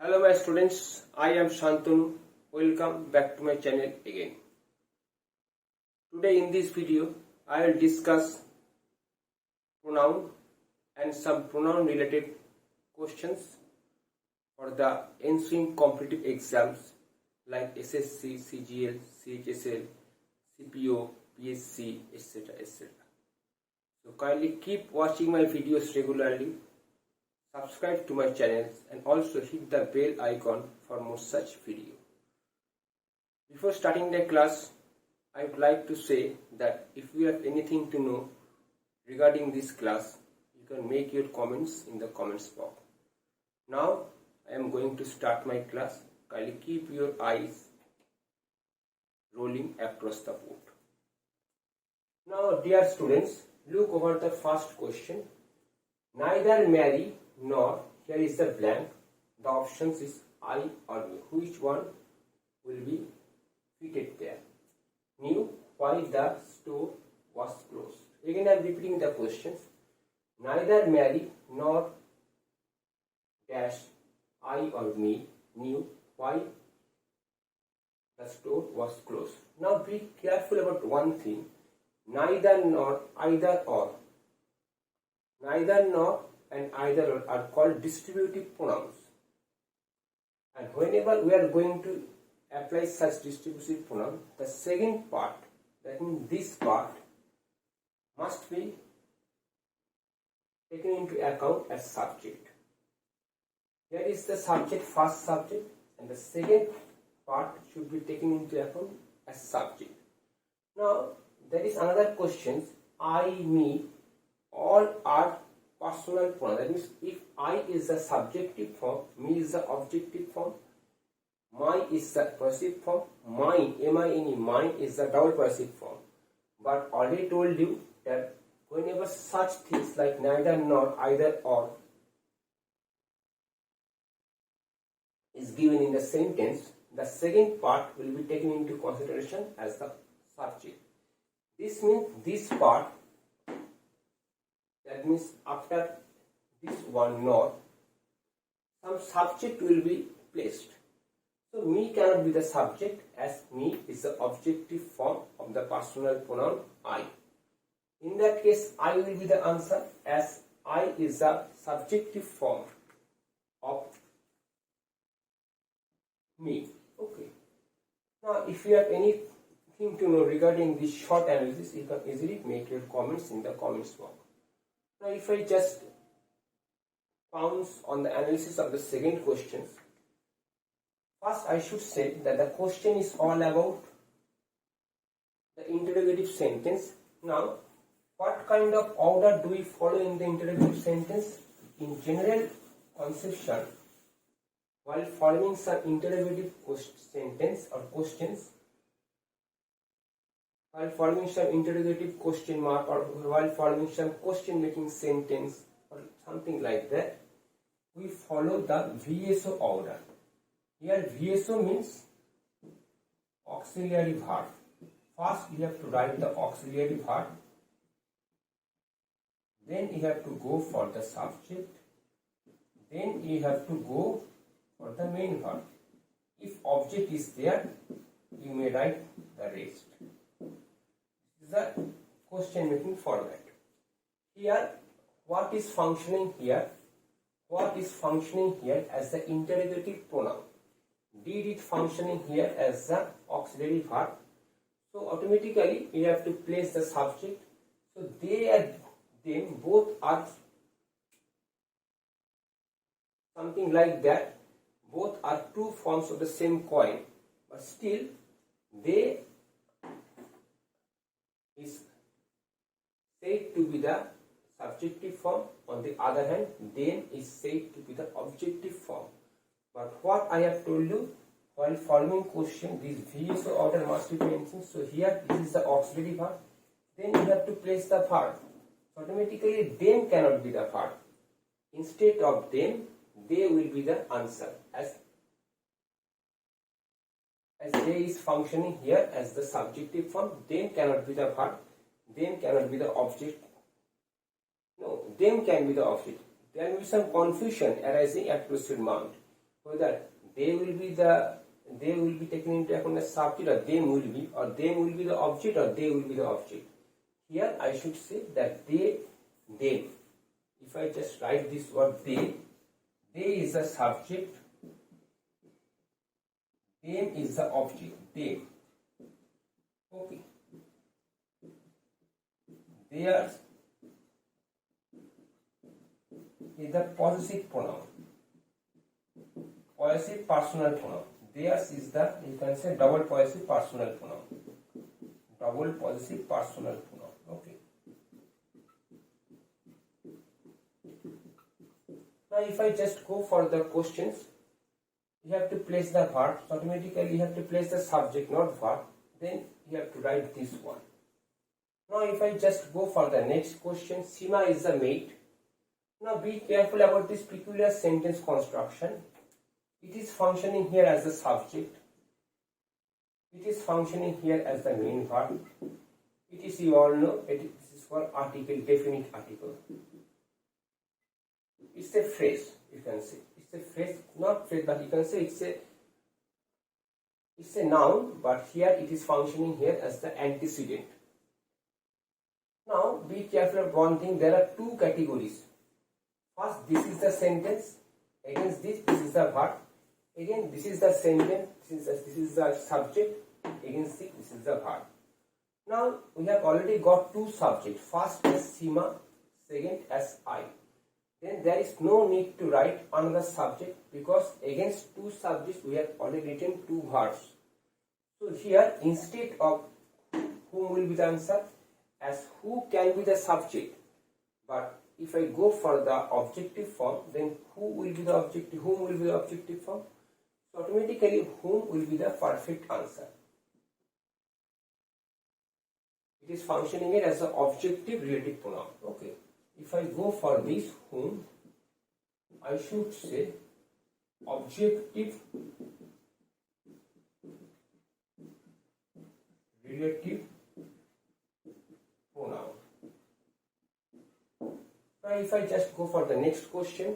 Hello my students, I am Shantanu. Welcome back to my channel again. Today in this video, I will discuss pronoun and some pronoun related questions for the ensuing competitive exams like SSC, CGL, CHSL, CPO, PSC, etc. etc. So kindly keep watching my videos regularly. Subscribe to my channels and also hit the bell icon for more such video. Before starting the class, I would like to say that if you have anything to know regarding this class, you can make your comments in the comments box. Now I am going to start my class. Kindly keep your eyes rolling across the board. Now dear students, look over the first question. Neither marry nor, here is the blank, the options is I or me. Which one will be fitted there? Knew why the store was closed. Again I am repeating the questions. Neither Mary nor dash I or me knew why the store was closed. Now be careful about one thing. Neither nor, either or. Neither nor and either or are called distributive pronouns. And whenever we are going to apply such distributive pronoun, the second part, that means this part, must be taken into account as subject. Here is the subject, first subject, and the second part should be taken into account as subject. Now, there is another question. I, me, all are personal pronoun. That means if I is the subjective form, me is the objective form, my is the possessive form, mine, M-I-N-E, mine is the double possessive form. But already told you that whenever such things like neither nor, either or is given in the sentence, the second part will be taken into consideration as the subject. This means this part, that means after this one nor, some subject will be placed. So me cannot be the subject, as me is the objective form of the personal pronoun I. In that case, I will be the answer, as I is the subjective form of me. Okay. Now if you have anything to know regarding this short analysis, you can easily make your comments in the comments box. Now if I just pounce on the analysis of the second question, first I should say that the question is all about the interrogative sentence. Now what kind of order do we follow in the interrogative sentence? In general conception, while following some interrogative sentence or questions, while following some interrogative question mark, or while following some question making sentence or something like that, we follow the VSO order. Here VSO means auxiliary verb. First you have to write the auxiliary verb, then you have to go for the subject, then you have to go for the main verb. If object is there, you may write the rest. The question making format. Here, what is functioning here? What is functioning here as the interrogative pronoun? Did it functioning here as the auxiliary verb? So automatically you have to place the subject. So them both are something like that. Both are two forms of the same coin, but still they is said to be the subjective form. On the other hand, then is said to be the objective form. But what I have told you, while following question, this VSO order must be mentioned. So here this is the auxiliary verb. Then you have to place the verb. Automatically them cannot be the verb. Instead of them, they will be the answer, as they is functioning here as the subjective form. Them cannot be the verb, them cannot be the object. No, them can be the object. There will be some confusion arising at your mind. whether they will be taken into account as subject, or them will be the object, or they will be the object. Here I should say that they, them. If I just write this word they is the subject, them is the object, them. Okay. Theirs is the possessive pronoun, possessive personal pronoun. Theirs is the, you can say, double possessive personal pronoun, double possessive personal pronoun. Okay. Now if I just go for the questions, you have to place the verb. So automatically you have to place the subject, not verb. Then you have to write this one. Now if I just go for the next question, Sima is the maid. Now be careful about this peculiar sentence construction. It is functioning here as the subject. It is functioning here as the main verb. It is, you all know, this is for article, definite article. It's a phrase, you can say. It's a phrase, not phrase, but you can say it's a noun, but here it is functioning here as the antecedent. Now be careful of one thing, there are two categories. First, this is the sentence, against this is the verb. Again, this is the sentence, this is the subject, against this is the verb. Now we have already got two subjects, first as Sima, second as I. Then there is no need to write another subject, because against two subjects we have already written two verbs. So here, instead of whom will be the answer, as who can be the subject, but if I go for the objective form, then whom will be the objective form? So automatically whom will be the perfect answer. It is functioning it as an objective relative pronoun. Okay. If I go for this whom, I should say objective relative pronoun. Now if I just go for the next question,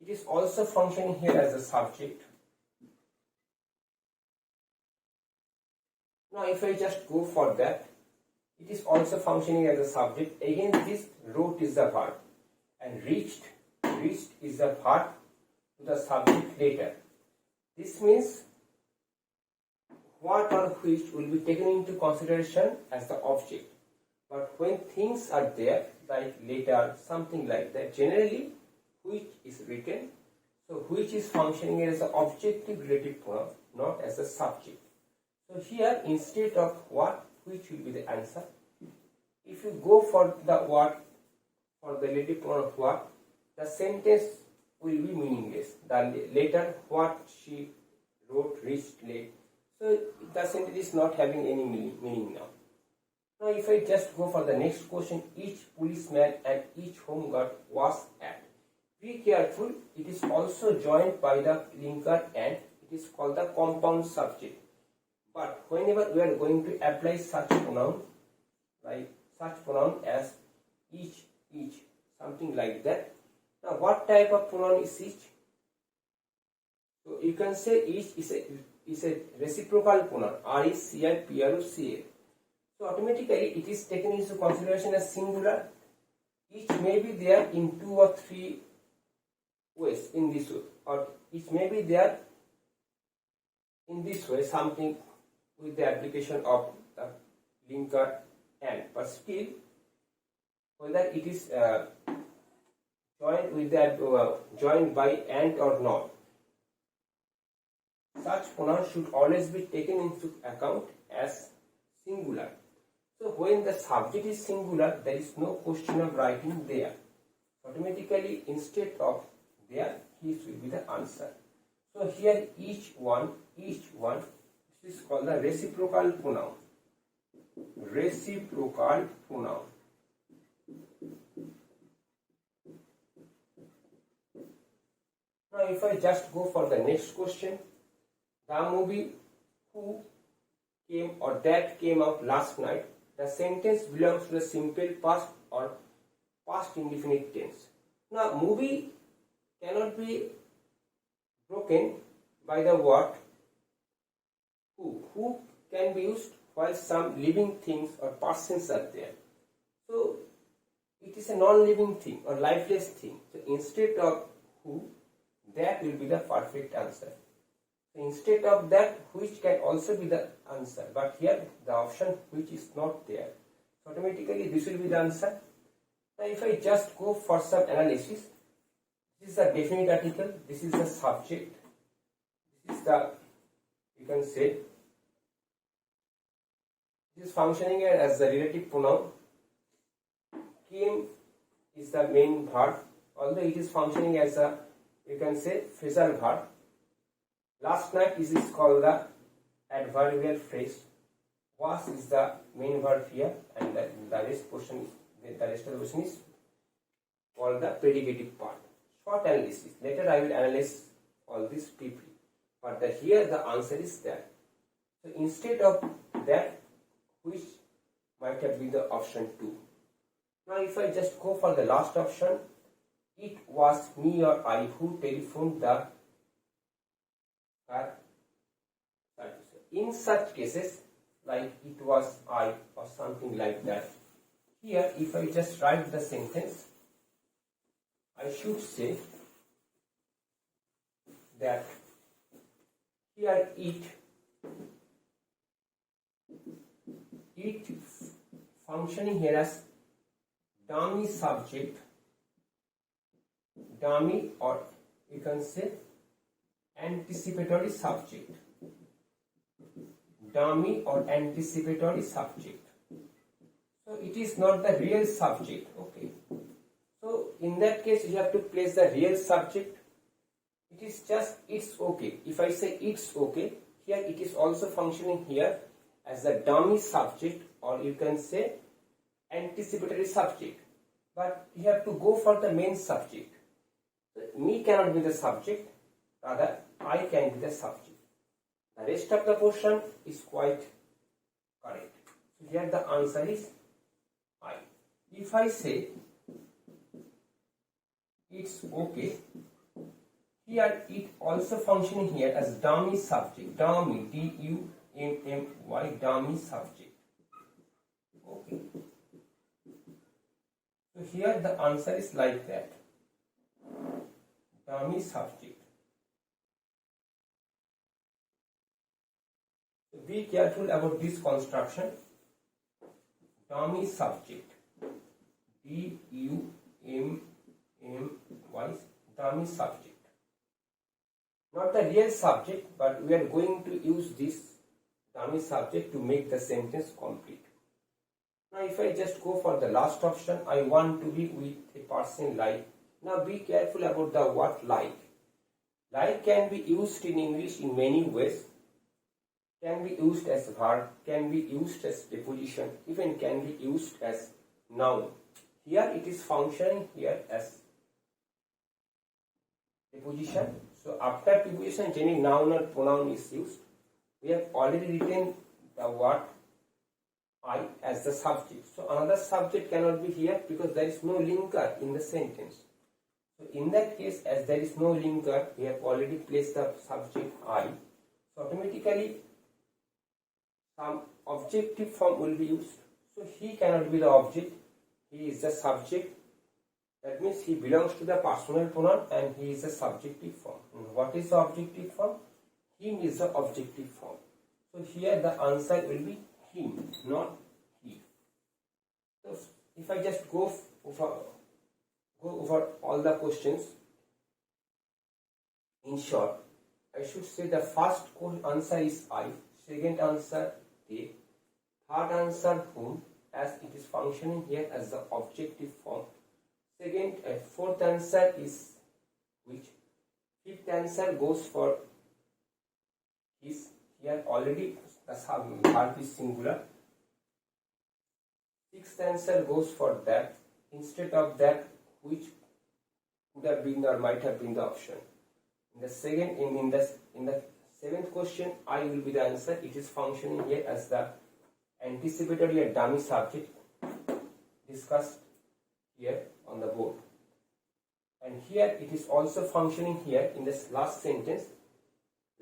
it is also functioning here as a subject. Now if I just go for that, it is also functioning as a subject. Again, this wrote is the verb, and reached is the verb to the subject later. This means what or which will be taken into consideration as the object. But when things are there, like later, something like that, generally which is written. So which is functioning as an objective relative pronoun, not as a subject. So here, instead of what, which will be the answer. If you go for the what, for the relative pronoun what, the sentence will be meaningless. The later what she wrote, reached, late. So the sentence is not having any meaning now. Now if I just go for the next question, each policeman and each home guard was at. Be careful, it is also joined by the linker and it is called the compound subject. But whenever we are going to apply such pronoun, like such pronoun as each, something like that. Now what type of pronoun is each? So you can say each is a reciprocal pronoun, R-E-C-I, P-R-O-C-A. So automatically it is taken into consideration as singular. Each may be there in 2 or 3 ways in this way, or each may be there in this way, something with the application of the linker and, but still whether it is joined with the joined by and or not, such pronoun should always be taken into account as singular. So when the subject is singular, there is no question of writing there. Automatically, instead of there, his will be the answer. So here each one, this is called the reciprocal pronoun. Reciprocal pronoun. Now if I just go for the next question, the movie who came or that came out last night, the sentence belongs to the simple past or past indefinite tense. Now movie cannot be broken by the word who. Who can be used while some living things or persons are there. So it is a non-living thing or lifeless thing. So instead of who, that will be the perfect answer. So instead of that, which can also be the answer. But here the option which is not there. So automatically this will be the answer. Now if I just go for some analysis, this is the definite article, this is the subject, this is the, you can say, this is functioning as the relative pronoun. Came is the main verb, although it is functioning as a, you can say, phrasal verb. Last night is called the adverbial phrase. Was is the main verb here, and the rest portion is, the rest of the portion is called the predicative part. Short analysis. Later I will analyze all this deeply. But here the answer is that. So instead of that, which might have been the option 2. Now if I just go for the last option, it was me or I who telephoned the car. In such cases, like it was I or something like that, here if I just write the sentence, I should say that here it functioning here as dummy subject, dummy, or you can say anticipatory subject, dummy or anticipatory subject. So it is not the real subject. Okay, so in that case you have to place the real subject. It is just it's okay. If I say it's okay, here it is also functioning here as a dummy subject, or you can say anticipatory subject, but you have to go for the main subject. So, me cannot be the subject, rather I can be the subject. The rest of the portion is quite correct. So here the answer is I. If I say it's okay, here it also functioning here as dummy subject, dummy, D-U-M-M-Y, dummy subject. Okay. So here the answer is like that, dummy subject. So be careful about this construction, dummy subject, D-U-M-M-Y, dummy subject. Not the real subject, but we are going to use this dummy subject to make the sentence complete. Now if I just go for the last option, I want to be with a person like. Now be careful about the word like. Like can be used in English in many ways. Can be used as verb, can be used as preposition, even can be used as noun. Here it is functioning here as preposition. So after preposition, any noun or pronoun is used. We have already written the word I as the subject. So another subject cannot be here because there is no linker in the sentence. So in that case, as there is no linker, we have already placed the subject I. So automatically some objective form will be used. So he cannot be the object. He is the subject. That means he belongs to the personal pronoun and he is a subjective form. And what is the objective form? Him is the objective form. So here the answer will be him, not he. So if I just go over all the questions, in short, I should say the first answer is I, second answer they, third answer whom, as it is functioning here as the objective form. Second, fourth answer is which. Fifth answer goes for his. Here already the verb is singular. Sixth answer goes for that. Instead of that, which would have been or might have been the option. In the second, in the seventh question, I will be the answer. It is functioning here as the anticipatory or dummy subject discussed here on the board. And here it is also functioning here in this last sentence.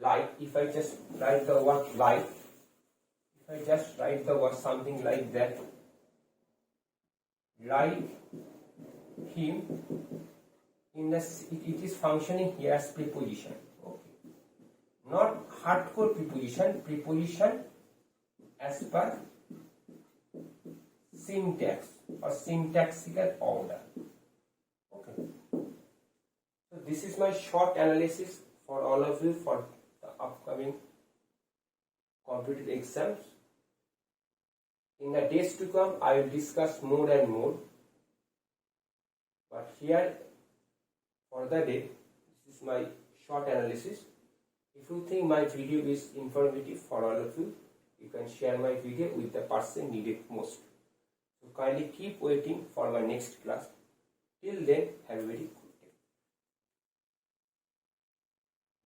Like, if I just write the word like, if I just write the word something like that, like him, in this it is functioning here as preposition. Okay, not hardcore preposition as per syntax or syntactical order. Okay, so this is my short analysis for all of you for the upcoming competitive exams. In the days to come, I will discuss more and more. But here, for the day, this is my short analysis. If you think my video is informative for all of you, you can share my video with the person needed most. So kindly keep waiting for my next class. Till then, have a very